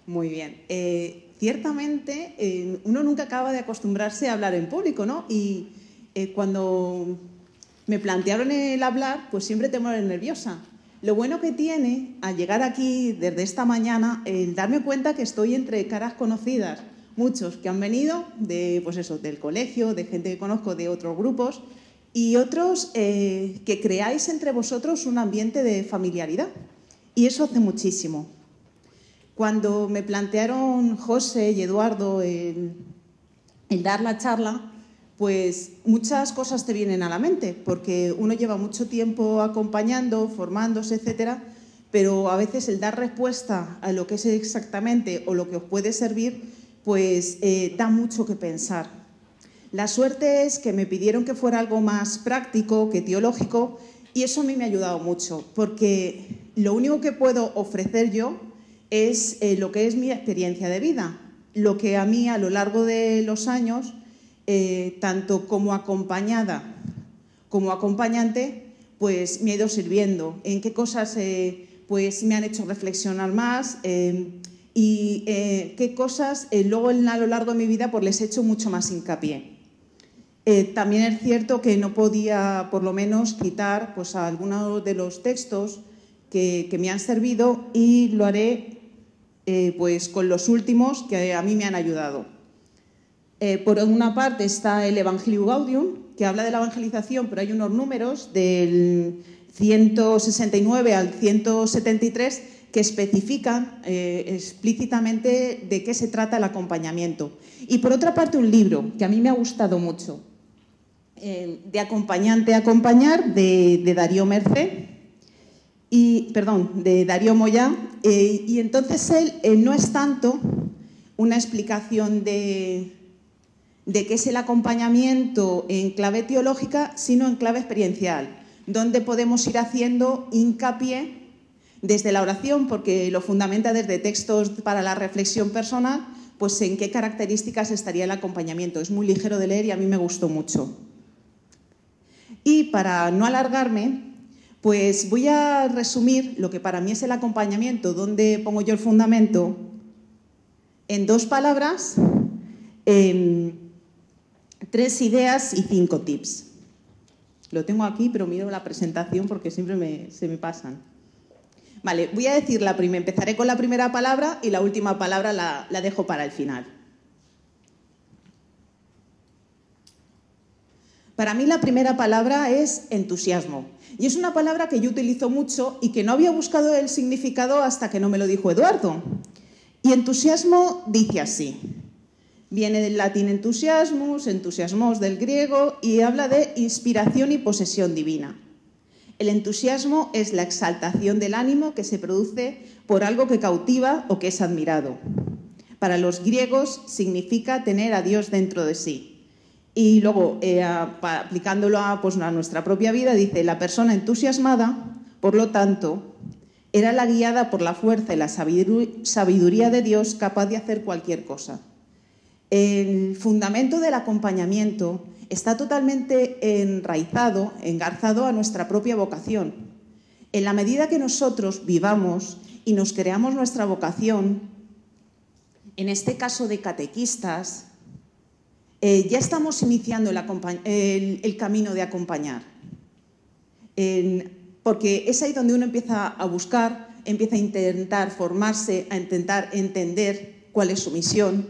Muy bien. Ciertamente, uno nunca acaba de acostumbrarse a hablar en público, ¿no? Y cuando me plantearon el hablar, pues siempre te mueres nerviosa. Lo bueno que tiene al llegar aquí desde esta mañana, el darme cuenta que estoy entre caras conocidas, muchos que han venido de, pues eso, del colegio, de gente que conozco de otros grupos, y otros que creáis entre vosotros un ambiente de familiaridad. Y eso hace muchísimo. Cuando me plantearon José y Eduardo el dar la charla, pues muchas cosas te vienen a la mente, porque uno lleva mucho tiempo acompañando, formándose, etcétera, pero a veces el dar respuesta a lo que es exactamente o lo que os puede servir, pues da mucho que pensar. La suerte es que me pidieron que fuera algo más práctico que teológico, y eso a mí me ha ayudado mucho, porque lo único que puedo ofrecer yo es lo que es mi experiencia de vida, lo que a mí a lo largo de los años, tanto como acompañada como acompañante, pues me ha ido sirviendo, en qué cosas pues me han hecho reflexionar más y qué cosas luego a lo largo de mi vida pues les he hecho mucho más hincapié. También es cierto que no podía por lo menos citar pues, a algunos de los textos que me han servido, y lo haré pues con los últimos que a mí me han ayudado. Por una parte está el Evangelio Gaudium, que habla de la evangelización, pero hay unos números del 169 al 173 que especifican explícitamente de qué se trata el acompañamiento. Y por otra parte un libro que a mí me ha gustado mucho, de acompañante a acompañar, de Darío Mercé, de Darío Moyá, y entonces él no es tanto una explicación de qué es el acompañamiento en clave teológica, sino en clave experiencial, donde podemos ir haciendo hincapié desde la oración, porque lo fundamenta desde textos para la reflexión personal, pues en qué características estaría el acompañamiento. Es muy ligero de leer y a mí me gustó mucho. Y para no alargarme, pues voy a resumir lo que para mí es el acompañamiento, donde pongo yo el fundamento, en 2 palabras, 3 ideas y 5 tips. Lo tengo aquí, pero miro la presentación porque siempre se me pasan. Vale, voy a decir empezaré con la primera palabra y la última palabra la dejo para el final. Para mí la primera palabra es entusiasmo. Y es una palabra que yo utilizo mucho y que no había buscado el significado hasta que no me lo dijo Eduardo. Y entusiasmo dice así. Viene del latín entusiasmus, entusiasmos del griego, y habla de inspiración y posesión divina. El entusiasmo es la exaltación del ánimo que se produce por algo que cautiva o que es admirado. Para los griegos significa tener a Dios dentro de sí. Y luego, aplicándolo a nuestra propia vida, dice, la persona entusiasmada, por lo tanto, era la guiada por la fuerza y la sabiduría de Dios, capaz de hacer cualquier cosa. El fundamento del acompañamiento está totalmente engarzado a nuestra propia vocación. En la medida que nosotros vivamos y nos creamos nuestra vocación, en este caso de catequistas, ya estamos iniciando el camino de acompañar. Porque es ahí donde uno empieza a buscar, empieza a intentar formarse, a intentar entender cuál es su misión.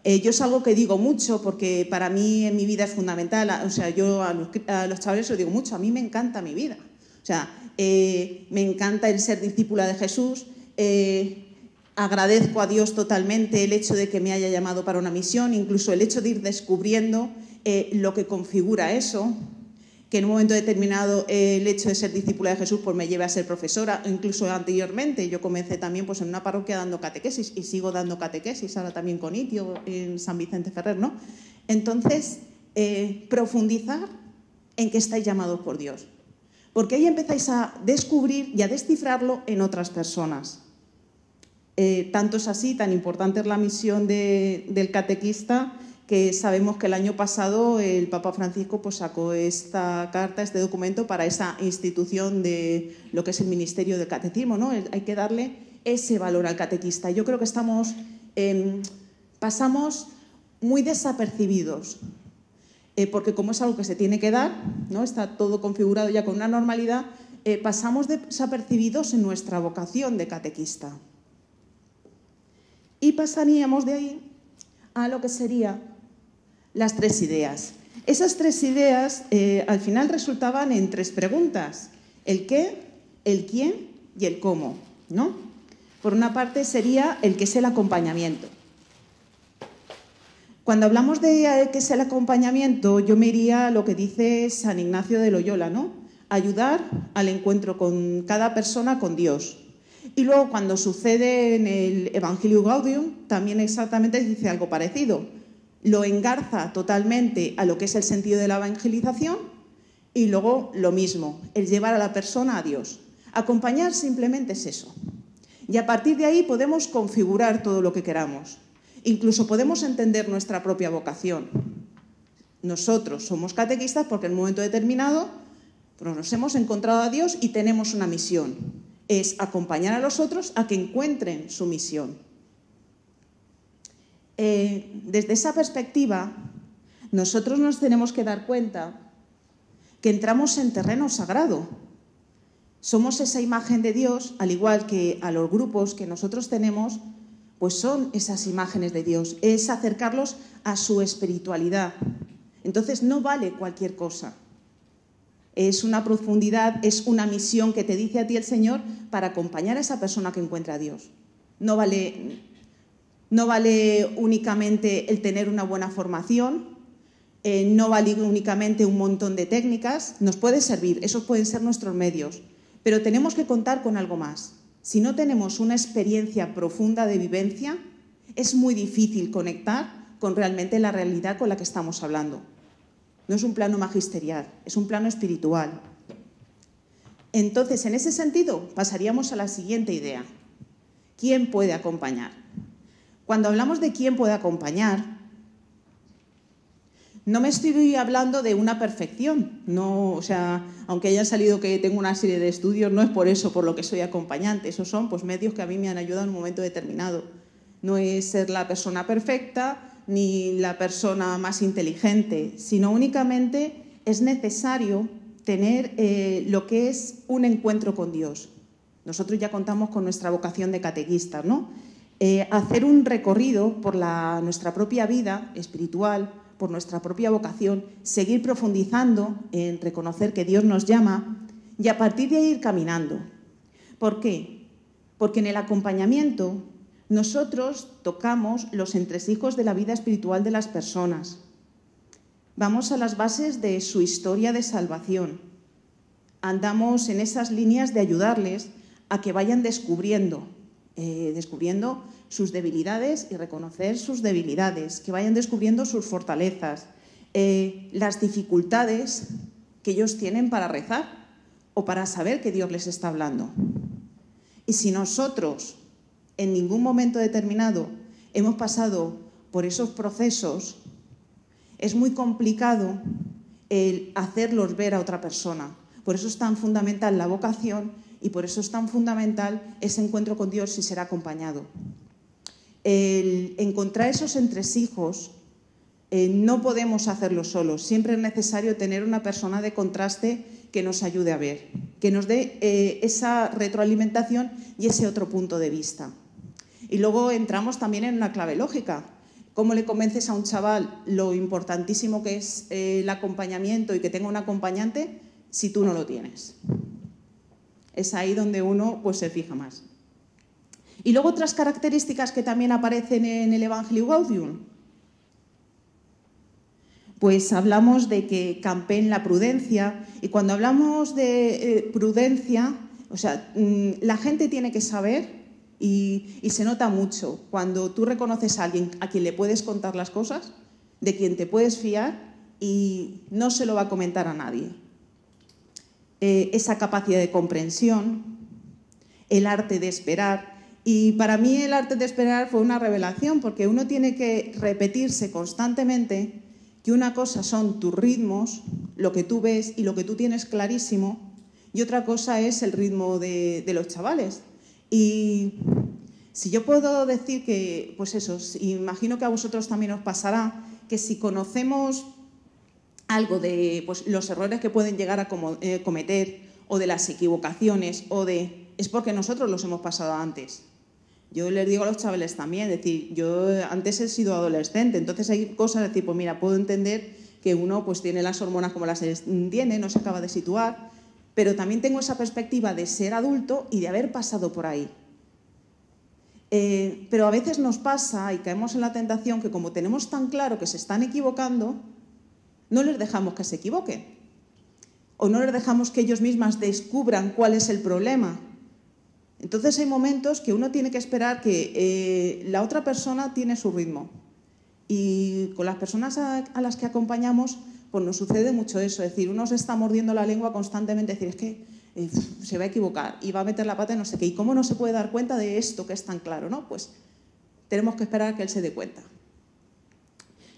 Yo es algo que digo mucho porque para mí en mi vida es fundamental. O sea, yo a los chavales lo digo mucho, a mí me encanta mi vida. O sea, me encanta el ser discípula de Jesús. Agradezco a Dios totalmente el hecho de que me haya llamado para una misión, incluso el hecho de ir descubriendo lo que configura eso, que en un momento determinado el hecho de ser discípula de Jesús pues me lleve a ser profesora. Incluso anteriormente yo comencé también pues en una parroquia dando catequesis y sigo dando catequesis, ahora también con Itio en San Vicente Ferrer, ¿no? Entonces, profundizar en que estáis llamados por Dios, porque ahí empezáis a descubrir y a descifrarlo en otras personas. Tanto es así, tan importante es la misión del catequista, que sabemos que el año pasado el Papa Francisco pues, sacó esta carta, este documento para esa institución de lo que es el Ministerio del Catecismo, ¿no? Hay que darle ese valor al catequista. Yo creo que pasamos muy desapercibidos, porque como es algo que se tiene que dar, ¿no? Está todo configurado ya con una normalidad, pasamos desapercibidos en nuestra vocación de catequista. Y pasaríamos de ahí a lo que serían las 3 ideas. Esas 3 ideas al final resultaban en 3 preguntas: el qué, el quién y el cómo, ¿no? Por una parte sería el qué es el acompañamiento. Cuando hablamos de qué es el acompañamiento, yo me iría a lo que dice San Ignacio de Loyola, ¿no? Ayudar al encuentro con cada persona con Dios. Y luego, cuando sucede en el Evangelio Gaudium, también exactamente dice algo parecido. Lo engarza totalmente a lo que es el sentido de la evangelización y luego lo mismo, el llevar a la persona a Dios. Acompañar simplemente es eso. Y a partir de ahí podemos configurar todo lo que queramos. Incluso podemos entender nuestra propia vocación. Nosotros somos catequistas porque en un momento determinado nos hemos encontrado a Dios y tenemos una misión. Es acompañar a los otros a que encuentren su misión. Desde esa perspectiva, nosotros nos tenemos que dar cuenta que entramos en terreno sagrado. Somos esa imagen de Dios, al igual que a los grupos que nosotros tenemos, pues son esas imágenes de Dios, es acercarlos a su espiritualidad. Entonces no vale cualquier cosa. Es una profundidad, es una misión que te dice a ti el Señor para acompañar a esa persona que encuentra a Dios. No vale únicamente el tener una buena formación, no vale únicamente un montón de técnicas, nos puede servir, esos pueden ser nuestros medios, pero tenemos que contar con algo más. Si no tenemos una experiencia profunda de vivencia, es muy difícil conectar con realmente la realidad con la que estamos hablando. No es un plano magisterial, es un plano espiritual. Entonces, en ese sentido, pasaríamos a la siguiente idea. ¿Quién puede acompañar? Cuando hablamos de quién puede acompañar, no me estoy hablando de una perfección. No, o sea, aunque haya salido que tengo una serie de estudios, no es por eso por lo que soy acompañante. Esos son pues, medios que a mí me han ayudado en un momento determinado. No es ser la persona perfecta ni la persona más inteligente, sino únicamente es necesario tener lo que es un encuentro con Dios. Nosotros ya contamos con nuestra vocación de catequistas, ¿no? Hacer un recorrido por nuestra propia vida espiritual, por nuestra propia vocación, seguir profundizando en reconocer que Dios nos llama y a partir de ahí ir caminando. ¿Por qué? Porque en el acompañamiento nosotros tocamos los entresijos de la vida espiritual de las personas. Vamos a las bases de su historia de salvación. Andamos en esas líneas de ayudarles a que vayan descubriendo sus debilidades y reconocer sus debilidades, que vayan descubriendo sus fortalezas, las dificultades que ellos tienen para rezar o para saber que Dios les está hablando. Y si nosotros en ningún momento determinado hemos pasado por esos procesos, es muy complicado el hacerlos ver a otra persona. Por eso es tan fundamental la vocación y por eso es tan fundamental ese encuentro con Dios y ser acompañado. El encontrar esos entresijos no podemos hacerlo solos. Siempre es necesario tener una persona de contraste que nos ayude a ver, que nos dé esa retroalimentación y ese otro punto de vista. Y luego entramos también en una clave lógica. ¿Cómo le convences a un chaval lo importantísimo que es el acompañamiento y que tenga un acompañante si tú no lo tienes? Es ahí donde uno pues, se fija más. Y luego otras características que también aparecen en el Evangelio Gaudium. Pues hablamos de que campeen la prudencia y cuando hablamos de prudencia, o sea, la gente tiene que saber y se nota mucho cuando tú reconoces a alguien a quien le puedes contar las cosas, de quien te puedes fiar y no se lo va a comentar a nadie. Esa capacidad de comprensión, el arte de esperar. Y para mí el arte de esperar fue una revelación porque uno tiene que repetirse constantemente que una cosa son tus ritmos, lo que tú ves y lo que tú tienes clarísimo, y otra cosa es el ritmo de los chavales. Y si yo puedo decir que, pues eso, imagino que a vosotros también os pasará, que si conocemos algo de pues, los errores que pueden llegar a cometer, o de las equivocaciones, es porque nosotros los hemos pasado antes. Yo les digo a los chavales también, es decir, yo antes he sido adolescente, entonces hay cosas, decir, pues mira, puedo entender que uno pues tiene las hormonas como las tiene, no se acaba de situar, pero también tengo esa perspectiva de ser adulto y de haber pasado por ahí. Pero a veces nos pasa y caemos en la tentación que como tenemos tan claro que se están equivocando, no les dejamos que se equivoquen. O no les dejamos que ellos mismas descubran cuál es el problema. Entonces hay momentos que uno tiene que esperar que la otra persona tiene su ritmo. Y con las personas a las que acompañamos, pues nos sucede mucho eso. Es decir, uno se está mordiendo la lengua constantemente, decir, es que se va a equivocar y va a meter la pata en no sé qué. ¿Y cómo no se puede dar cuenta de esto que es tan claro? ¿No? Pues tenemos que esperar a que él se dé cuenta.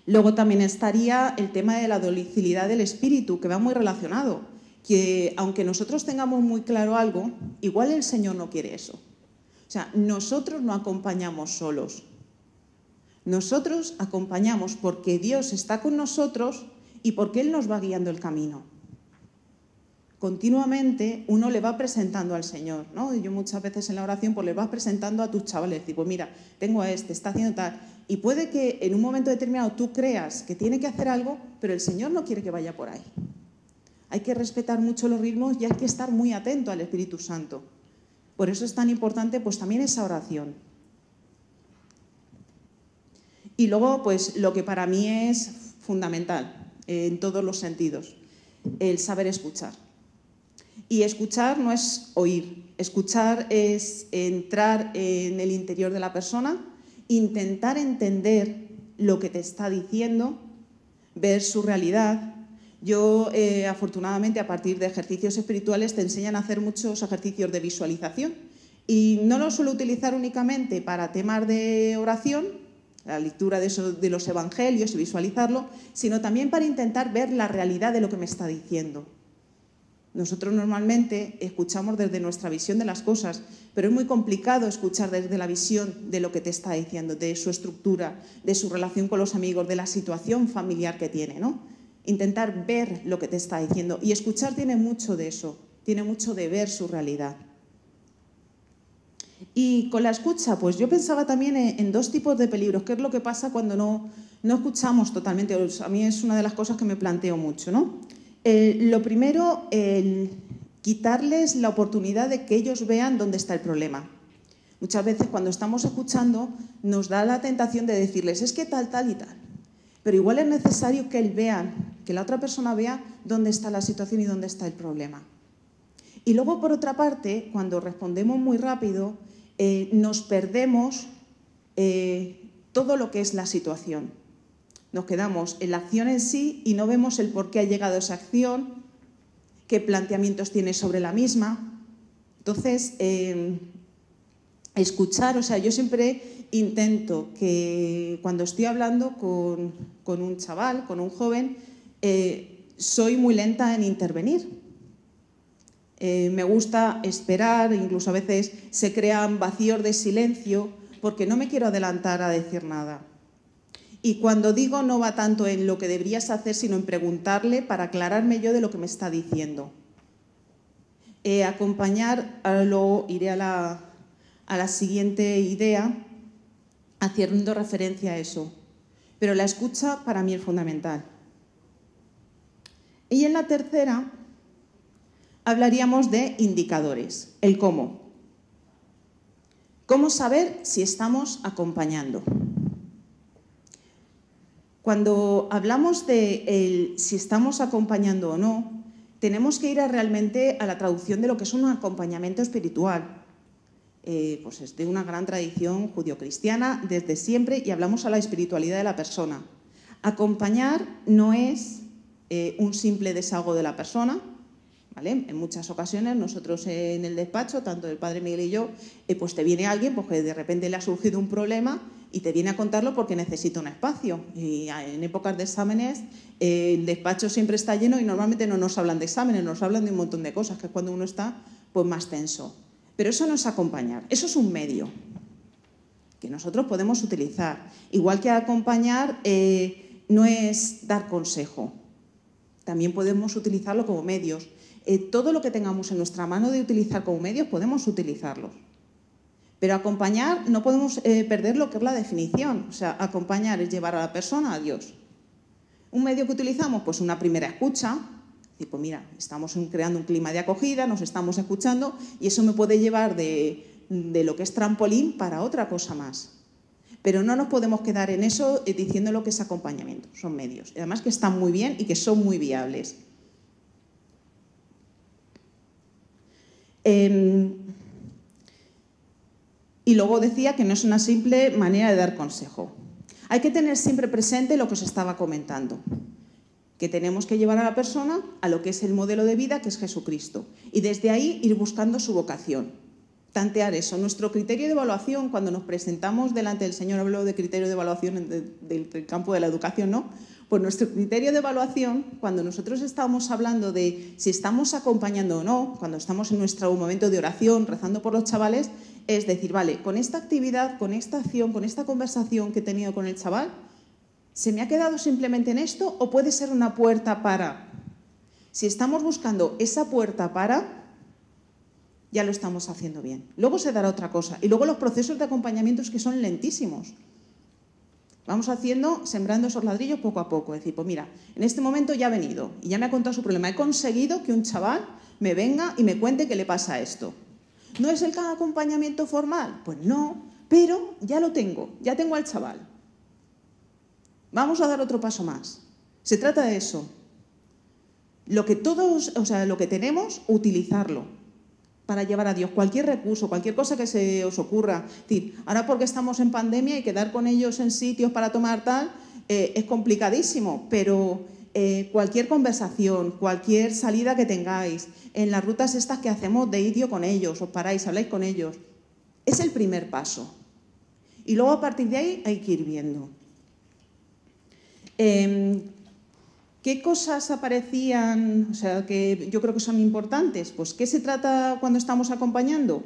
Luego también estaría el tema de la docilidad del espíritu, que va muy relacionado. Que aunque nosotros tengamos muy claro algo, igual el Señor no quiere eso. O sea, nosotros no acompañamos solos. Nosotros acompañamos porque Dios está con nosotros y porque Él nos va guiando el camino. Continuamente uno le va presentando al Señor, ¿no? Y yo muchas veces en la oración pues le vas presentando a tus chavales, digo, mira, tengo a este, está haciendo tal. Y puede que en un momento determinado tú creas que tiene que hacer algo, pero el Señor no quiere que vaya por ahí. Hay que respetar mucho los ritmos y hay que estar muy atento al Espíritu Santo. Por eso es tan importante pues también esa oración. Y luego pues lo que para mí es fundamental en todos los sentidos, el saber escuchar. Y escuchar no es oír, escuchar es entrar en el interior de la persona, intentar entender lo que te está diciendo, ver su realidad. Yo, afortunadamente, a partir de ejercicios espirituales te enseñan a hacer muchos ejercicios de visualización y no los suelo utilizar únicamente para temas de oración, la lectura de los evangelios y visualizarlo, sino también para intentar ver la realidad de lo que me está diciendo. Nosotros normalmente escuchamos desde nuestra visión de las cosas, pero es muy complicado escuchar desde la visión de lo que te está diciendo, de su estructura, de su relación con los amigos, de la situación familiar que tiene, ¿no? Intentar ver lo que te está diciendo. Y escuchar tiene mucho de eso, tiene mucho de ver su realidad. Y con la escucha, pues yo pensaba también en dos tipos de peligros. ¿Qué es lo que pasa cuando no escuchamos totalmente? A mí es una de las cosas que me planteo mucho, ¿no? Lo primero, el quitarles la oportunidad de que ellos vean dónde está el problema. Muchas veces cuando estamos escuchando nos da la tentación de decirles, es que tal, tal y tal. Pero igual es necesario que que la otra persona vea dónde está la situación y dónde está el problema. Y luego, por otra parte, cuando respondemos muy rápido, nos perdemos todo lo que es la situación. Nos quedamos en la acción en sí y no vemos el por qué ha llegado esa acción, qué planteamientos tiene sobre la misma. Entonces, escuchar, o sea, yo siempre intento que cuando estoy hablando con un chaval, con un joven, soy muy lenta en intervenir. Me gusta esperar, incluso a veces se crean vacíos de silencio porque no me quiero adelantar a decir nada. Y cuando digo no va tanto en lo que deberías hacer, sino en preguntarle para aclararme yo de lo que me está diciendo. Acompañar, luego iré a la siguiente idea, haciendo referencia a eso. Pero la escucha para mí es fundamental. Y en la tercera hablaríamos de indicadores, el cómo. ¿Cómo saber si estamos acompañando? Cuando hablamos de si estamos acompañando o no, tenemos que ir realmente a la traducción de lo que es un acompañamiento espiritual. Pues es de una gran tradición judio-cristiana desde siempre y hablamos a la espiritualidad de la persona. Acompañar no es un simple desahogo de la persona, ¿vale? En muchas ocasiones nosotros en el despacho, tanto el padre Miguel y yo, pues te viene alguien porque de repente le ha surgido un problema y te viene a contarlo porque necesita un espacio. Y en épocas de exámenes el despacho siempre está lleno y normalmente no nos hablan de exámenes, nos hablan de un montón de cosas, que es cuando uno está pues más tenso. Pero eso no es acompañar, eso es un medio que nosotros podemos utilizar. Igual que acompañar no es dar consejo, también podemos utilizarlo como medios. Todo lo que tengamos en nuestra mano de utilizar como medios podemos utilizarlos. Pero acompañar no podemos perder lo que es la definición. O sea, acompañar es llevar a la persona a Dios. Un medio que utilizamos, pues una primera escucha. Tipo, mira, estamos creando un clima de acogida, nos estamos escuchando y eso me puede llevar de lo que es trampolín para otra cosa más. Pero no nos podemos quedar en eso diciendo lo que es acompañamiento. Son medios. Y además que están muy bien y que son muy viables. Y luego decía que no es una simple manera de dar consejo. Hay que tener siempre presente lo que os estaba comentando, que tenemos que llevar a la persona a lo que es el modelo de vida, que es Jesucristo, y desde ahí ir buscando su vocación. Tantear eso. Nuestro criterio de evaluación, cuando nos presentamos delante del Señor, hablo de criterio de evaluación del campo de la educación, ¿no? Pues nuestro criterio de evaluación, cuando nosotros estamos hablando de si estamos acompañando o no, cuando estamos en nuestro momento de oración, rezando por los chavales, es decir, vale, con esta actividad, con esta acción, con esta conversación que he tenido con el chaval, ¿se me ha quedado simplemente en esto o puede ser una puerta para? Si estamos buscando esa puerta para, ya lo estamos haciendo bien. Luego se dará otra cosa. Y luego los procesos de acompañamiento es que son lentísimos. Vamos sembrando esos ladrillos poco a poco. Es decir, pues mira, en este momento ya ha venido y ya me ha contado su problema. He conseguido que un chaval me venga y me cuente qué le pasa a esto. ¿No es el acompañamiento formal? Pues no, pero ya lo tengo, ya tengo al chaval. Vamos a dar otro paso más. Se trata de eso. Lo que tenemos, utilizarlo para llevar a Dios. Cualquier recurso, cualquier cosa que se os ocurra. Es decir, ahora porque estamos en pandemia y quedar con ellos en sitios para tomar tal, es complicadísimo, pero cualquier conversación, cualquier salida que tengáis, en las rutas estas que hacemos de idio con ellos, os paráis, habláis con ellos, es el primer paso. Y luego a partir de ahí hay que ir viendo. ¿Qué cosas aparecían, o sea, que yo creo que son importantes? Pues, ¿qué se trata cuando estamos acompañando?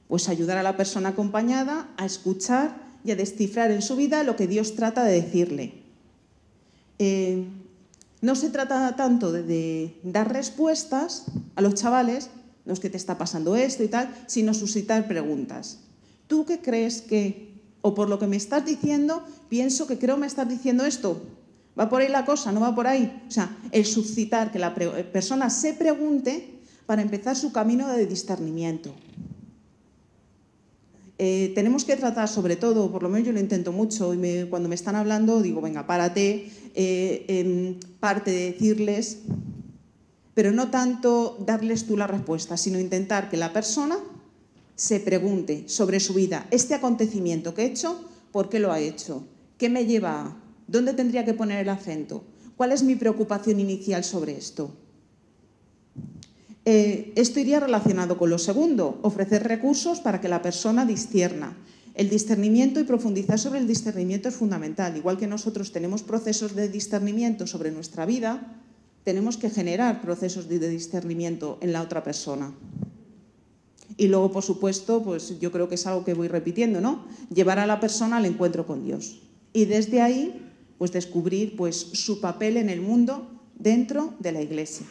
Pues ayudar a la persona acompañada a escuchar y a descifrar en su vida lo que Dios trata de decirle. No se trata tanto de dar respuestas a los chavales, no es que te está pasando esto y tal, sino suscitar preguntas. ¿Tú qué crees que, o por lo que me estás diciendo, pienso que creo me estás diciendo esto? ¿Va por ahí la cosa? ¿No va por ahí? O sea, el suscitar, que la persona se pregunte para empezar su camino de discernimiento. Tenemos que tratar sobre todo, por lo menos yo lo intento mucho, y cuando me están hablando digo, venga, párate, parte de decirles, pero no tanto darles tú la respuesta, sino intentar que la persona se pregunte sobre su vida. Este acontecimiento que he hecho, ¿por qué lo ha hecho? ¿Qué me lleva a? ¿Dónde tendría que poner el acento? ¿Cuál es mi preocupación inicial sobre esto? Esto iría relacionado con lo segundo, ofrecer recursos para que la persona discierna. El discernimiento y profundizar sobre el discernimiento es fundamental. Igual que nosotros tenemos procesos de discernimiento sobre nuestra vida, tenemos que generar procesos de discernimiento en la otra persona. Y luego, por supuesto, pues yo creo que es algo que voy repitiendo, ¿no? Llevar a la persona al encuentro con Dios. Y desde ahí, pues descubrir pues, su papel en el mundo dentro de la Iglesia.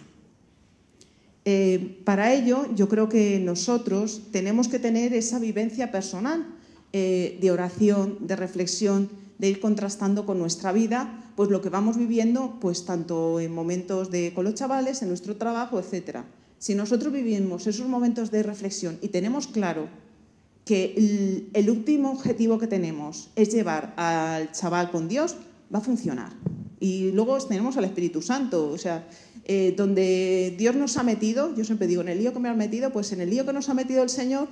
Para ello, yo creo que nosotros tenemos que tener esa vivencia personal de oración, de reflexión, de ir contrastando con nuestra vida, pues lo que vamos viviendo, pues tanto en momentos con los chavales, en nuestro trabajo, etcétera. Si nosotros vivimos esos momentos de reflexión y tenemos claro que el último objetivo que tenemos es llevar al chaval con Dios, va a funcionar. Y luego tenemos al Espíritu Santo, o sea, donde Dios nos ha metido, yo siempre digo, en el lío que me han metido, pues en el lío que nos ha metido el Señor,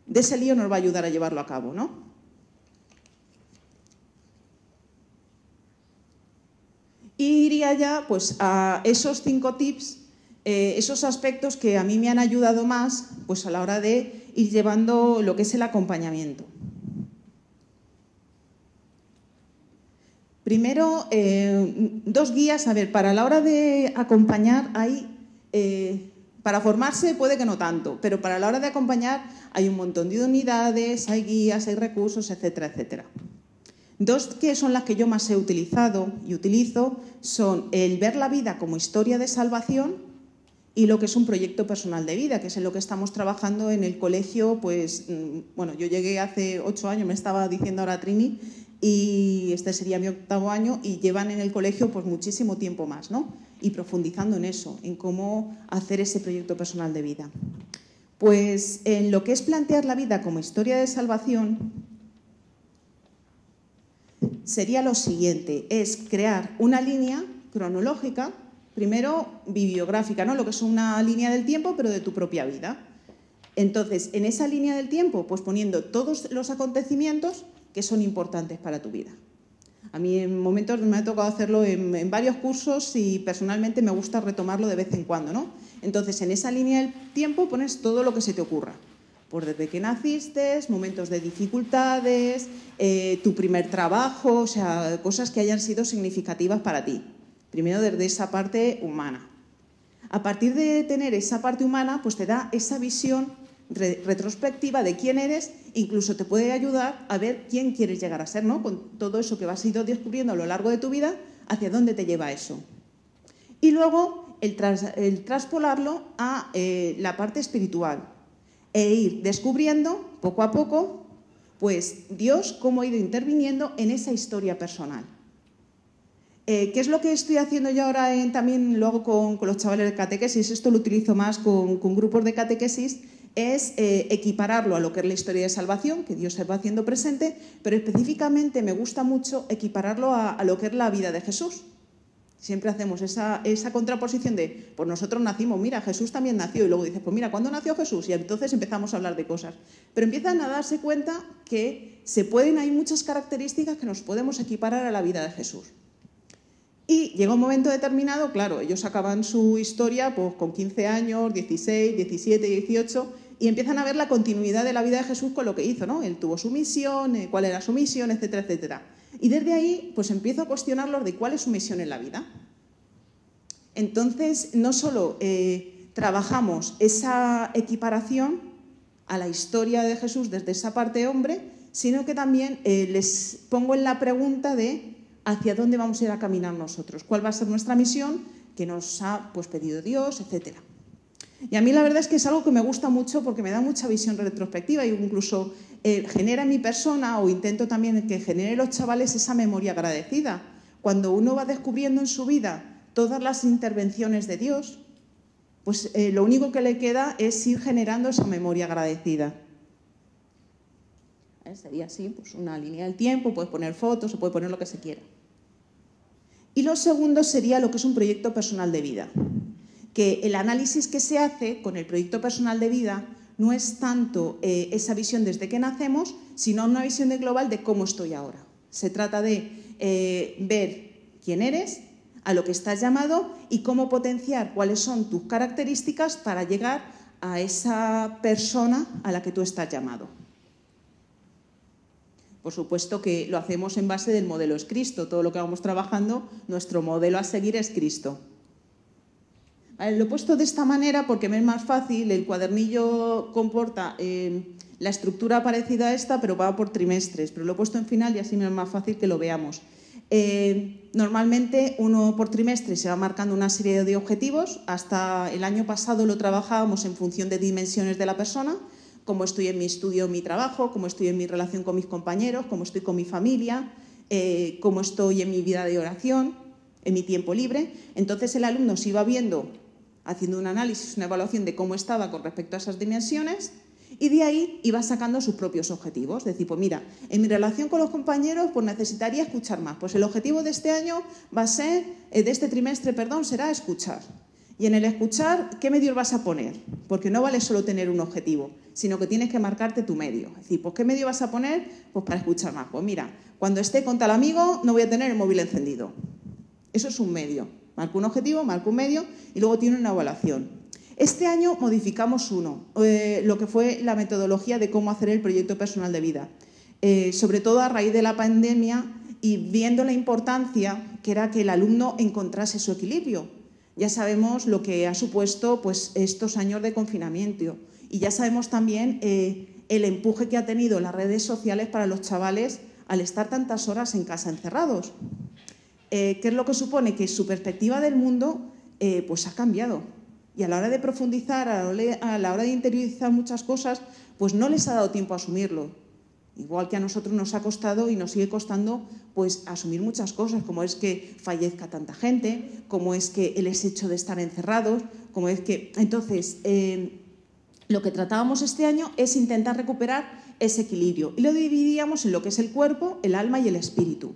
de ese lío nos va a ayudar a llevarlo a cabo, ¿no? Y iría ya pues, a esos 5 tips, esos aspectos que a mí me han ayudado más pues, a la hora de ir llevando lo que es el acompañamiento. Primero, 2 guías. A ver, para la hora de acompañar hay Para formarse puede que no tanto, pero para la hora de acompañar hay un montón de unidades, hay guías, hay recursos, etcétera, etcétera. Dos que son las que yo más he utilizado y utilizo son el ver la vida como historia de salvación y lo que es un proyecto personal de vida, que es en lo que estamos trabajando en el colegio. Pues, bueno, yo llegué hace 8 años, me estaba diciendo ahora Trini, y este sería mi 8º año, y llevan en el colegio pues muchísimo tiempo más, ¿no? Y profundizando en eso, en cómo hacer ese proyecto personal de vida. Pues en lo que es plantear la vida como historia de salvación, sería lo siguiente, es crear una línea cronológica, primero bibliográfica, ¿no? Lo que es una línea del tiempo, pero de tu propia vida. Entonces, en esa línea del tiempo, pues poniendo todos los acontecimientos que son importantes para tu vida. A mí en momentos me ha tocado hacerlo en varios cursos y personalmente me gusta retomarlo de vez en cuando, ¿no? Entonces, en esa línea del tiempo pones todo lo que se te ocurra. Pues desde que naciste, momentos de dificultades, tu primer trabajo, o sea, cosas que hayan sido significativas para ti. Primero desde esa parte humana. A partir de tener esa parte humana, pues te da esa visión retrospectiva de quién eres, incluso te puede ayudar a ver quién quieres llegar a ser, ¿no? Con todo eso que vas ido descubriendo a lo largo de tu vida, hacia dónde te lleva eso. Y luego el traspolarlo a la parte espiritual e ir descubriendo poco a poco, pues Dios cómo ha ido interviniendo en esa historia personal. ¿Qué es lo que estoy haciendo yo ahora? También lo hago con los chavales de catequesis, esto lo utilizo más con grupos de catequesis, es equipararlo a lo que es la historia de salvación, que Dios se va haciendo presente, pero específicamente me gusta mucho equipararlo a lo que es la vida de Jesús. Siempre hacemos esa contraposición de, pues nosotros nacimos, mira, Jesús también nació, y luego dices, pues mira, ¿cuándo nació Jesús? Y entonces empezamos a hablar de cosas. Pero empiezan a darse cuenta que hay muchas características que nos podemos equiparar a la vida de Jesús. Y llega un momento determinado, claro, ellos acaban su historia pues, con 15 años, 16, 17, 18, y empiezan a ver la continuidad de la vida de Jesús con lo que hizo, ¿no? Él tuvo su misión, cuál era su misión, etcétera, etcétera. Y desde ahí, pues empiezo a cuestionarlos de cuál es su misión en la vida. Entonces, no solo trabajamos esa equiparación a la historia de Jesús desde esa parte hombre, sino que también les pongo en la pregunta de hacia dónde vamos a ir a caminar nosotros, cuál va a ser nuestra misión que nos ha pues, pedido Dios, etcétera. Y a mí la verdad es que es algo que me gusta mucho porque me da mucha visión retrospectiva e incluso genera en mi persona, o intento también que genere en los chavales esa memoria agradecida. Cuando uno va descubriendo en su vida todas las intervenciones de Dios, pues lo único que le queda es ir generando esa memoria agradecida. Sería así, pues una línea del tiempo, puedes poner fotos, se puede poner lo que se quiera. Y lo segundo sería lo que es un proyecto personal de vida. Que el análisis que se hace con el proyecto personal de vida no es tanto esa visión desde que nacemos, sino una visión global de cómo estoy ahora. Se trata de ver quién eres, a lo que estás llamado y cómo potenciar cuáles son tus características para llegar a esa persona a la que tú estás llamado. Por supuesto que lo hacemos en base del modelo es Cristo. Todo lo que vamos trabajando, nuestro modelo a seguir es Cristo. Vale, lo he puesto de esta manera porque me es más fácil. El cuadernillo comporta la estructura parecida a esta, pero va por trimestres. Pero lo he puesto en final y así me es más fácil que lo veamos. Normalmente uno por trimestre se va marcando una serie de objetivos. Hasta el año pasado lo trabajábamos en función de dimensiones de la persona. Cómo estoy en mi estudio, en mi trabajo, cómo estoy en mi relación con mis compañeros, cómo estoy con mi familia, cómo estoy en mi vida de oración, en mi tiempo libre. Entonces el alumno se iba viendo, haciendo un análisis, una evaluación de cómo estaba con respecto a esas dimensiones, y de ahí iba sacando sus propios objetivos. Es decir, pues mira, en mi relación con los compañeros pues necesitaría escuchar más. Pues el objetivo de este año va a ser, de este trimestre, perdón, será escuchar. Y en el escuchar, ¿qué medios vas a poner? Porque no vale solo tener un objetivo, sino que tienes que marcarte tu medio. Es decir, pues ¿qué medio vas a poner? Pues para escuchar más. Pues mira, cuando esté con tal amigo no voy a tener el móvil encendido. Eso es un medio. Marco un objetivo, marco un medio y luego tiene una evaluación. Este año modificamos lo que fue la metodología de cómo hacer el proyecto personal de vida. Sobre todo a raíz de la pandemia y viendo la importancia que era que el alumno encontrase su equilibrio. Ya sabemos lo que ha supuesto pues, estos años de confinamiento y ya sabemos también el empuje que ha tenido las redes sociales para los chavales al estar tantas horas en casa encerrados. ¿Qué es lo que supone? Que su perspectiva del mundo pues ha cambiado. Y a la hora de profundizar, a la hora de interiorizar muchas cosas, pues no les ha dado tiempo a asumirlo. Igual que a nosotros nos ha costado y nos sigue costando pues, asumir muchas cosas, como es que fallezca tanta gente, como es que el hecho de estar encerrados, como es que... Entonces, lo que tratábamos este año es intentar recuperar ese equilibrio y lo dividíamos en lo que es el cuerpo, el alma y el espíritu,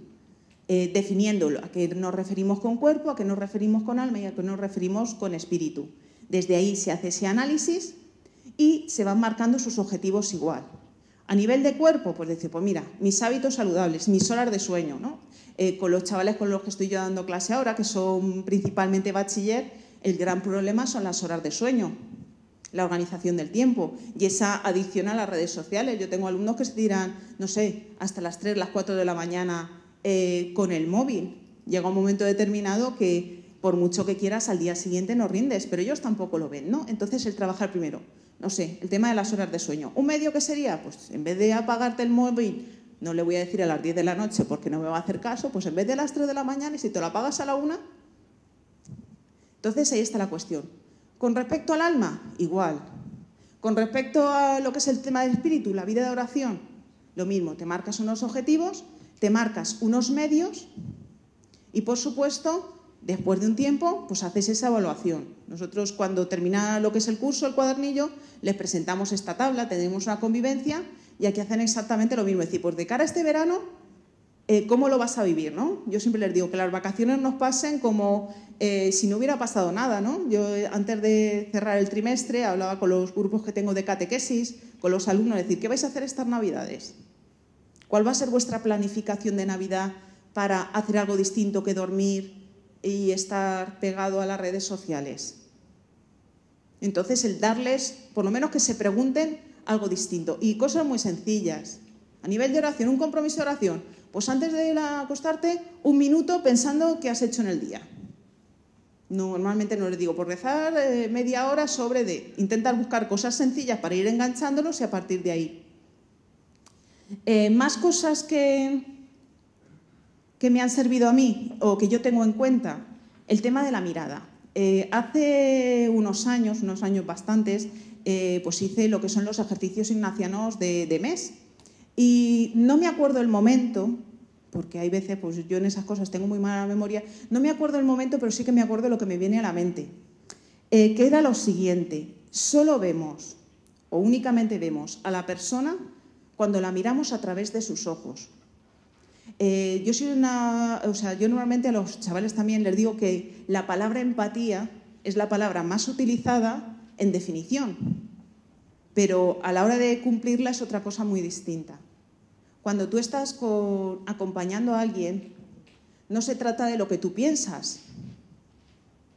definiéndolo, a qué nos referimos con cuerpo, a qué nos referimos con alma y a qué nos referimos con espíritu. Desde ahí se hace ese análisis y se van marcando sus objetivos igual. A nivel de cuerpo, pues decir, pues mira, mis hábitos saludables, mis horas de sueño, ¿no? Con los chavales con los que estoy yo dando clase ahora, que son principalmente bachiller, el gran problema son las horas de sueño, la organización del tiempo y esa adicción a las redes sociales. Yo tengo alumnos que se tiran, no sé, hasta las 3, las 4 de la mañana con el móvil. Llega un momento determinado que por mucho que quieras al día siguiente no rindes, pero ellos tampoco lo ven, ¿no? Entonces el trabajar primero, no sé, el tema de las horas de sueño. ¿Un medio qué sería? Pues en vez de apagarte el móvil, no le voy a decir a las 10 de la noche porque no me va a hacer caso, pues en vez de a las 3 de la mañana y si te lo apagas a la 1, entonces ahí está la cuestión. Con respecto al alma, igual. Con respecto a lo que es el tema del espíritu, la vida de oración, lo mismo, te marcas unos objetivos, te marcas unos medios y, por supuesto, después de un tiempo, pues haces esa evaluación. Nosotros, cuando termina lo que es el curso, el cuadernillo, les presentamos esta tabla, tenemos una convivencia y aquí hacen exactamente lo mismo. Es decir, pues de cara a este verano, ¿cómo lo vas a vivir, ¿no? Yo siempre les digo que las vacaciones nos pasen como si no hubiera pasado nada, ¿no? Yo antes de cerrar el trimestre hablaba con los grupos que tengo de catequesis, con los alumnos, es decir, ¿qué vais a hacer estas Navidades? ¿Cuál va a ser vuestra planificación de Navidad para hacer algo distinto que dormir y estar pegado a las redes sociales? Entonces, el darles, por lo menos que se pregunten algo distinto. Y cosas muy sencillas. A nivel de oración, un compromiso de oración. Pues antes de ir a acostarte, 1 minuto pensando qué has hecho en el día. Normalmente no les digo por rezar media hora sobre de intentar buscar cosas sencillas para ir enganchándolos y a partir de ahí. Más cosas que me han servido a mí o que yo tengo en cuenta, el tema de la mirada. Hace unos años bastantes, pues hice lo que son los ejercicios ignacianos de mes y no me acuerdo el momento, porque hay veces, pues yo en esas cosas tengo muy mala memoria, no me acuerdo el momento, pero sí que me acuerdo lo que me viene a la mente, que era lo siguiente: solo vemos o únicamente vemos a la persona cuando la miramos a través de sus ojos. Yo normalmente a los chavales también les digo que la palabra empatía es la palabra más utilizada en definición, pero a la hora de cumplirla es otra cosa muy distinta. Cuando tú estás acompañando a alguien, no se trata de lo que tú piensas,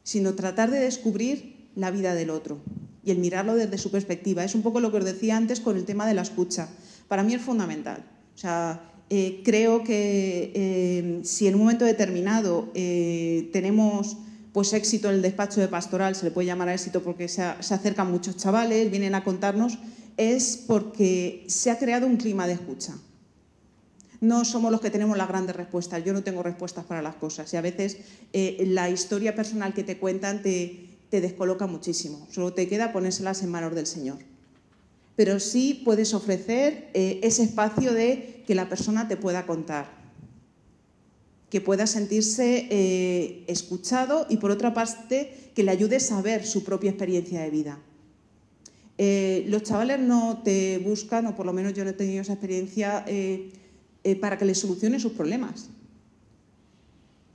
sino tratar de descubrir la vida del otro y el mirarlo desde su perspectiva. Es un poco lo que os decía antes con el tema de la escucha. Para mí es fundamental. O sea, creo que si en un momento determinado tenemos pues éxito en el despacho de pastoral, se le puede llamar éxito porque se acercan muchos chavales, vienen a contarnos, es porque se ha creado un clima de escucha. No somos los que tenemos las grandes respuestas, yo no tengo respuestas para las cosas y a veces la historia personal que te cuentan te descoloca muchísimo, solo te queda ponérselas en manos del Señor. Pero sí puedes ofrecer ese espacio de que la persona te pueda contar, que pueda sentirse escuchado y, por otra parte, que le ayudes a ver su propia experiencia de vida. Los chavales no te buscan, o por lo menos yo no he tenido esa experiencia, para que les solucione sus problemas.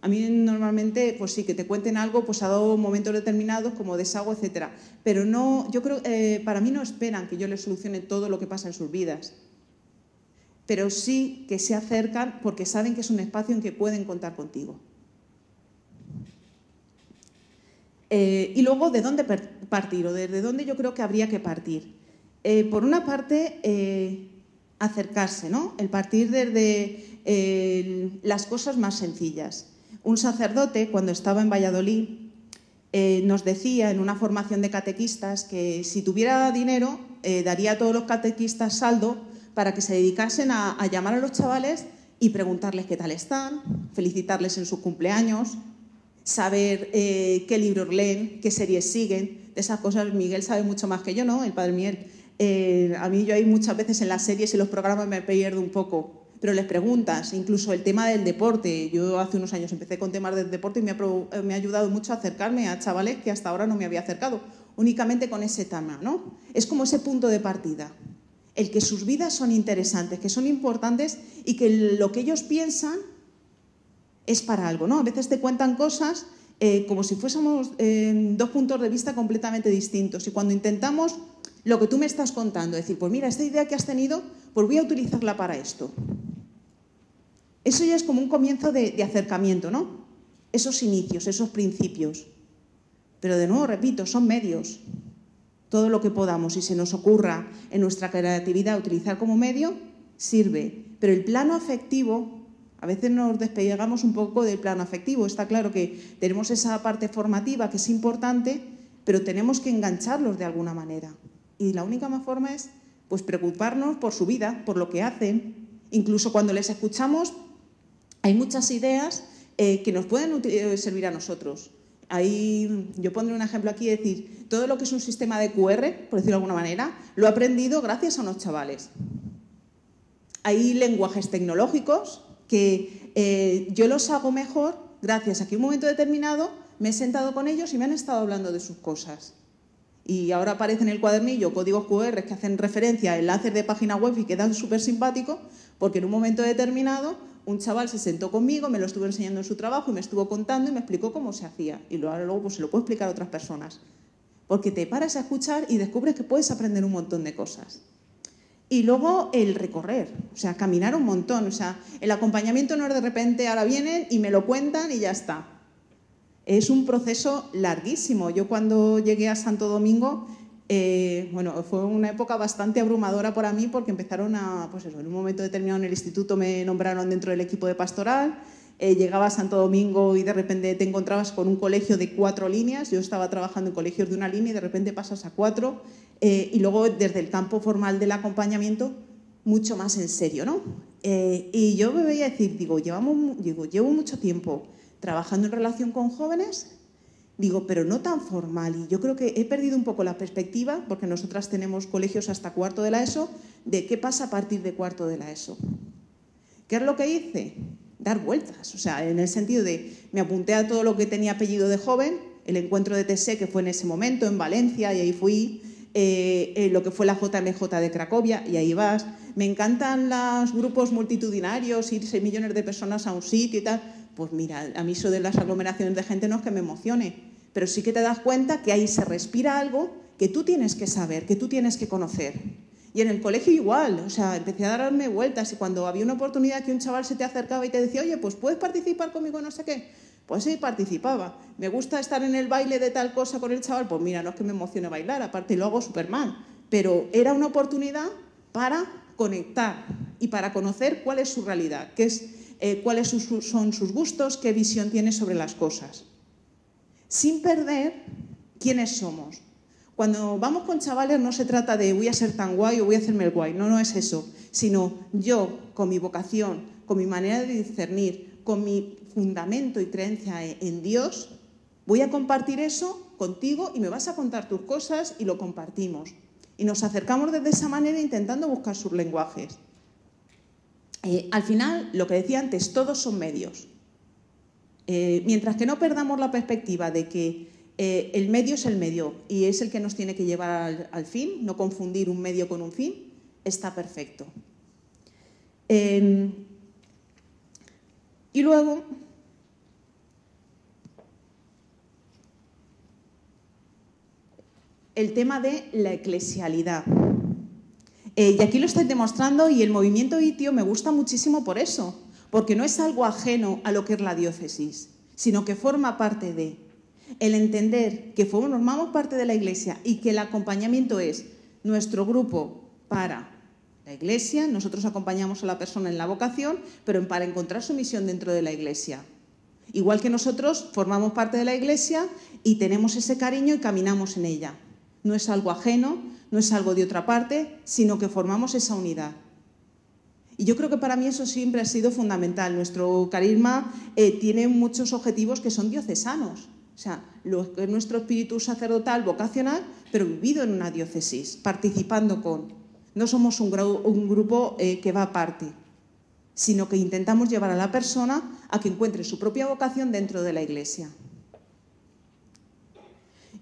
A mí normalmente, pues sí, que te cuenten algo, pues ha dado momentos determinados como desahogo, etcétera. Pero no, yo creo, para mí no esperan que yo les solucione todo lo que pasa en sus vidas. Pero sí que se acercan porque saben que es un espacio en que pueden contar contigo. Y luego, ¿de dónde partir? O desde dónde yo creo que habría que partir. Por una parte, acercarse, ¿no? El partir desde las cosas más sencillas. Un sacerdote, cuando estaba en Valladolid, nos decía en una formación de catequistas que si tuviera dinero daría a todos los catequistas saldo para que se dedicasen a llamar a los chavales y preguntarles qué tal están, felicitarles en sus cumpleaños, saber qué libros leen, qué series siguen. De esas cosas Miguel sabe mucho más que yo, ¿no? El padre Miguel. A mí yo hay muchas veces en las series y los programas me pierdo un poco, pero les preguntas, incluso el tema del deporte. Yo hace unos años empecé con temas del deporte y me ha ayudado mucho a acercarme a chavales que hasta ahora no me había acercado, únicamente con ese tema, ¿no? Es como ese punto de partida, el que sus vidas son interesantes, que son importantes y que lo que ellos piensan es para algo, ¿no? A veces te cuentan cosas como si fuésemos dos puntos de vista completamente distintos, y cuando intentamos lo que tú me estás contando, decir, pues mira, esta idea que has tenido, pues voy a utilizarla para esto. Eso ya es como un comienzo de acercamiento, ¿no? Esos inicios, esos principios. Pero de nuevo, repito, son medios. Todo lo que podamos y se nos ocurra en nuestra creatividad utilizar como medio, sirve. Pero el plano afectivo, a veces nos despegamos un poco del plano afectivo. Está claro que tenemos esa parte formativa que es importante, pero tenemos que engancharlos de alguna manera. Y la única forma es pues, preocuparnos por su vida, por lo que hacen. Incluso cuando les escuchamos, hay muchas ideas que nos pueden servir a nosotros. Ahí, yo pondré un ejemplo aquí, es decir, todo lo que es un sistema de QR, por decirlo de alguna manera, lo he aprendido gracias a unos chavales. Hay lenguajes tecnológicos que yo los hago mejor gracias a que en un momento determinado me he sentado con ellos y me han estado hablando de sus cosas. Y ahora aparece en el cuadernillo códigos QR que hacen referencia a enlaces de página web y quedan súper simpáticos, porque en un momento determinado un chaval se sentó conmigo, me lo estuvo enseñando en su trabajo y me estuvo contando y me explicó cómo se hacía. Y luego pues, se lo puedo explicar a otras personas. Porque te paras a escuchar y descubres que puedes aprender un montón de cosas. Y luego el recorrer, o sea, caminar un montón. O sea, el acompañamiento no es de repente, ahora vienen y me lo cuentan y ya está. Es un proceso larguísimo. Yo cuando llegué a Santo Domingo, bueno, fue una época bastante abrumadora para mí porque empezaron a, pues eso, en un momento determinado en el instituto me nombraron dentro del equipo de pastoral, llegaba a Santo Domingo y de repente te encontrabas con un colegio de 4 líneas. Yo estaba trabajando en colegios de una línea y de repente pasas a 4, y luego desde el campo formal del acompañamiento mucho más en serio, ¿no? Y yo me veía decir, llevo mucho tiempo trabajando en relación con jóvenes, pero no tan formal, y yo creo que he perdido un poco la perspectiva, porque nosotras tenemos colegios hasta cuarto de la ESO, de qué pasa a partir de cuarto de la ESO. ¿Qué es lo que hice? Dar vueltas, o sea, en el sentido de, me apunté a todo lo que tenía apellido de joven, el encuentro de TSE que fue en ese momento en Valencia, y ahí fui, lo que fue la JMJ de Cracovia, y ahí vas. Me encantan los grupos multitudinarios, irse millones de personas a un sitio y tal. Pues mira, a mí eso de las aglomeraciones de gente no es que me emocione, pero sí que te das cuenta que ahí se respira algo que tú tienes que saber, que tú tienes que conocer. Y en el colegio igual, o sea, empecé a darme vueltas, y cuando había una oportunidad que un chaval se te acercaba y te decía, oye, pues ¿puedes participar conmigo en no sé qué? Pues sí, participaba. ¿Me gusta estar en el baile de tal cosa con el chaval? Pues mira, no es que me emocione bailar, aparte lo hago súper mal, pero era una oportunidad para conectar y para conocer cuál es su realidad, qué es, cuáles son sus gustos, qué visión tiene sobre las cosas, sin perder quiénes somos. Cuando vamos con chavales no se trata de voy a ser tan guay o voy a hacerme el guay, no es eso, sino yo con mi vocación, con mi manera de discernir, con mi fundamento y creencia en Dios, voy a compartir eso contigo y me vas a contar tus cosas y lo compartimos. Y nos acercamos desde esa manera intentando buscar sus lenguajes. Al final, lo que decía antes, todos son medios. Mientras que no perdamos la perspectiva de que el medio es el medio y es el que nos tiene que llevar al fin, no confundir un medio con un fin, está perfecto. Y luego, el tema de la eclesialidad. Y aquí lo estáis demostrando, y el movimiento ITIO me gusta muchísimo por eso, porque no es algo ajeno a lo que es la diócesis, sino que forma parte de el entender que formamos parte de la Iglesia y que el acompañamiento es nuestro grupo para la Iglesia. Nosotros acompañamos a la persona en la vocación, pero para encontrar su misión dentro de la Iglesia. Igual que nosotros formamos parte de la Iglesia y tenemos ese cariño y caminamos en ella. No es algo ajeno, no es algo de otra parte, sino que formamos esa unidad. Y yo creo que para mí eso siempre ha sido fundamental. Nuestro carisma tiene muchos objetivos que son diocesanos. O sea, nuestro espíritu sacerdotal, vocacional, pero vivido en una diócesis, participando con. No somos un grupo que va aparte, sino que intentamos llevar a la persona a que encuentre su propia vocación dentro de la Iglesia.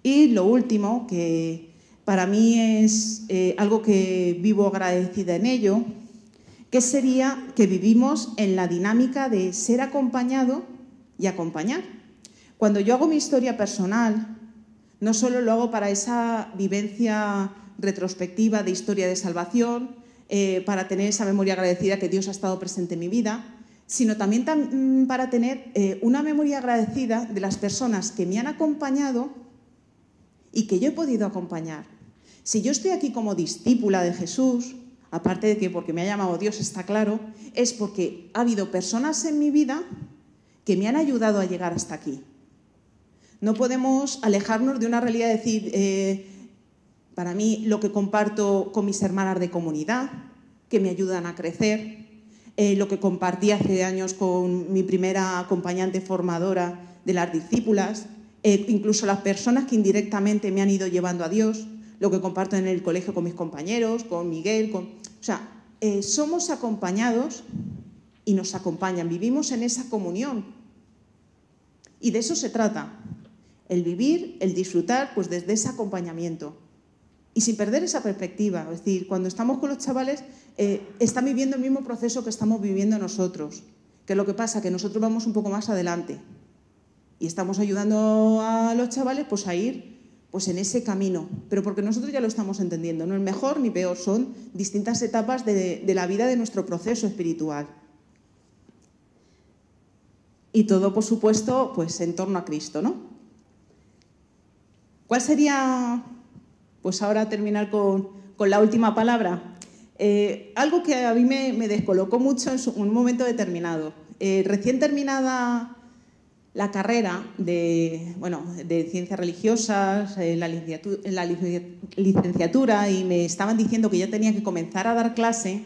Y lo último, que para mí es algo que vivo agradecida en ello, que sería que vivimos en la dinámica de ser acompañado y acompañar. Cuando yo hago mi historia personal, no solo lo hago para esa vivencia retrospectiva de historia de salvación, para tener esa memoria agradecida que Dios ha estado presente en mi vida, sino también para tener una memoria agradecida de las personas que me han acompañado y que yo he podido acompañar. Si yo estoy aquí como discípula de Jesús, aparte de que porque me ha llamado Dios está claro, es porque ha habido personas en mi vida que me han ayudado a llegar hasta aquí. No podemos alejarnos de una realidad, decir, para mí lo que comparto con mis hermanas de comunidad, que me ayudan a crecer, lo que compartí hace años con mi primera acompañante formadora de las discípulas, incluso las personas que indirectamente me han ido llevando a Dios, lo que comparto en el colegio con mis compañeros, con Miguel, o sea, somos acompañados y nos acompañan, vivimos en esa comunión. Y de eso se trata, el vivir, el disfrutar, pues desde ese acompañamiento. Y sin perder esa perspectiva, es decir, cuando estamos con los chavales, están viviendo el mismo proceso que estamos viviendo nosotros. ¿Qué es lo que pasa? Que nosotros vamos un poco más adelante y estamos ayudando a los chavales pues, a ir pues, en ese camino, pero porque nosotros ya lo estamos entendiendo, no es mejor ni peor, son distintas etapas de la vida de nuestro proceso espiritual. Y todo, por supuesto, pues en torno a Cristo, ¿no? ¿Cuál sería, pues ahora terminar con la última palabra? Algo que a mí me descolocó mucho en un momento determinado. Recién terminada la carrera de Ciencias Religiosas, en la licenciatura, y me estaban diciendo que ya tenía que comenzar a dar clase,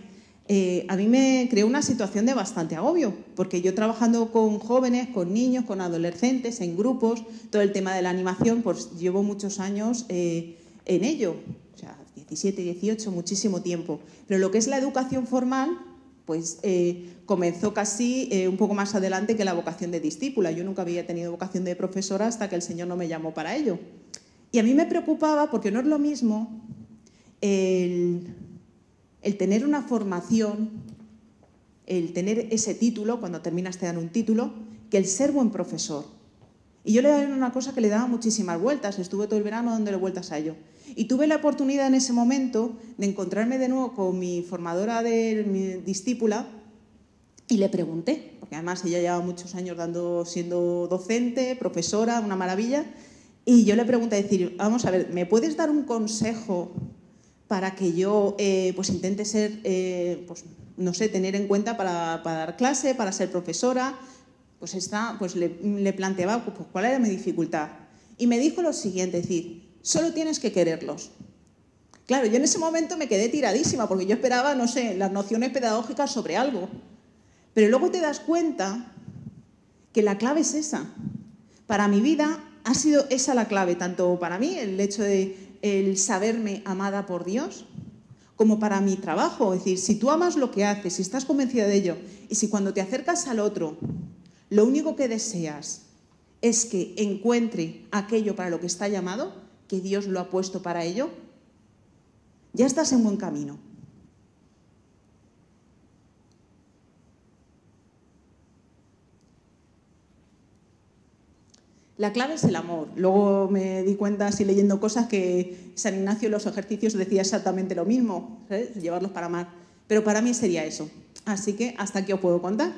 a mí me creó una situación de bastante agobio, porque yo trabajando con jóvenes, con niños, con adolescentes, en grupos, todo el tema de la animación, pues llevo muchos años en ello, o sea, 17, 18, muchísimo tiempo. Pero lo que es la educación formal, pues comenzó casi un poco más adelante que la vocación de discípula. Yo nunca había tenido vocación de profesora hasta que el Señor no me llamó para ello. Y a mí me preocupaba porque no es lo mismo el tener una formación, el tener ese título, cuando terminas te dan un título, que el ser buen profesor. Y yo le daba una cosa que le daba muchísimas vueltas, estuve todo el verano dándole vueltas a ello. Y tuve la oportunidad en ese momento de encontrarme de nuevo con mi formadora de mi discípula y le pregunté, porque además ella lleva muchos años siendo docente, profesora, una maravilla, y yo le pregunté, decir, vamos a ver, ¿me puedes dar un consejo para que yo pues intente ser, pues, no sé, tener en cuenta para dar clase, para ser profesora? Pues le planteaba pues, cuál era mi dificultad. Y me dijo lo siguiente, es decir, solo tienes que quererlos. Claro, yo en ese momento me quedé tiradísima porque yo esperaba, no sé, las nociones pedagógicas sobre algo. Pero luego te das cuenta que la clave es esa. Para mi vida ha sido esa la clave, tanto para mí, el hecho de el saberme amada por Dios, como para mi trabajo. Es decir, si tú amas lo que haces, si estás convencida de ello, y si cuando te acercas al otro, lo único que deseas es que encuentre aquello para lo que está llamado, que Dios lo ha puesto para ello, ya estás en buen camino. La clave es el amor. Luego me di cuenta, así leyendo cosas, que San Ignacio en los ejercicios decía exactamente lo mismo, ¿sabes? Llevarlos para amar. Pero para mí sería eso. Así que hasta aquí os puedo contar.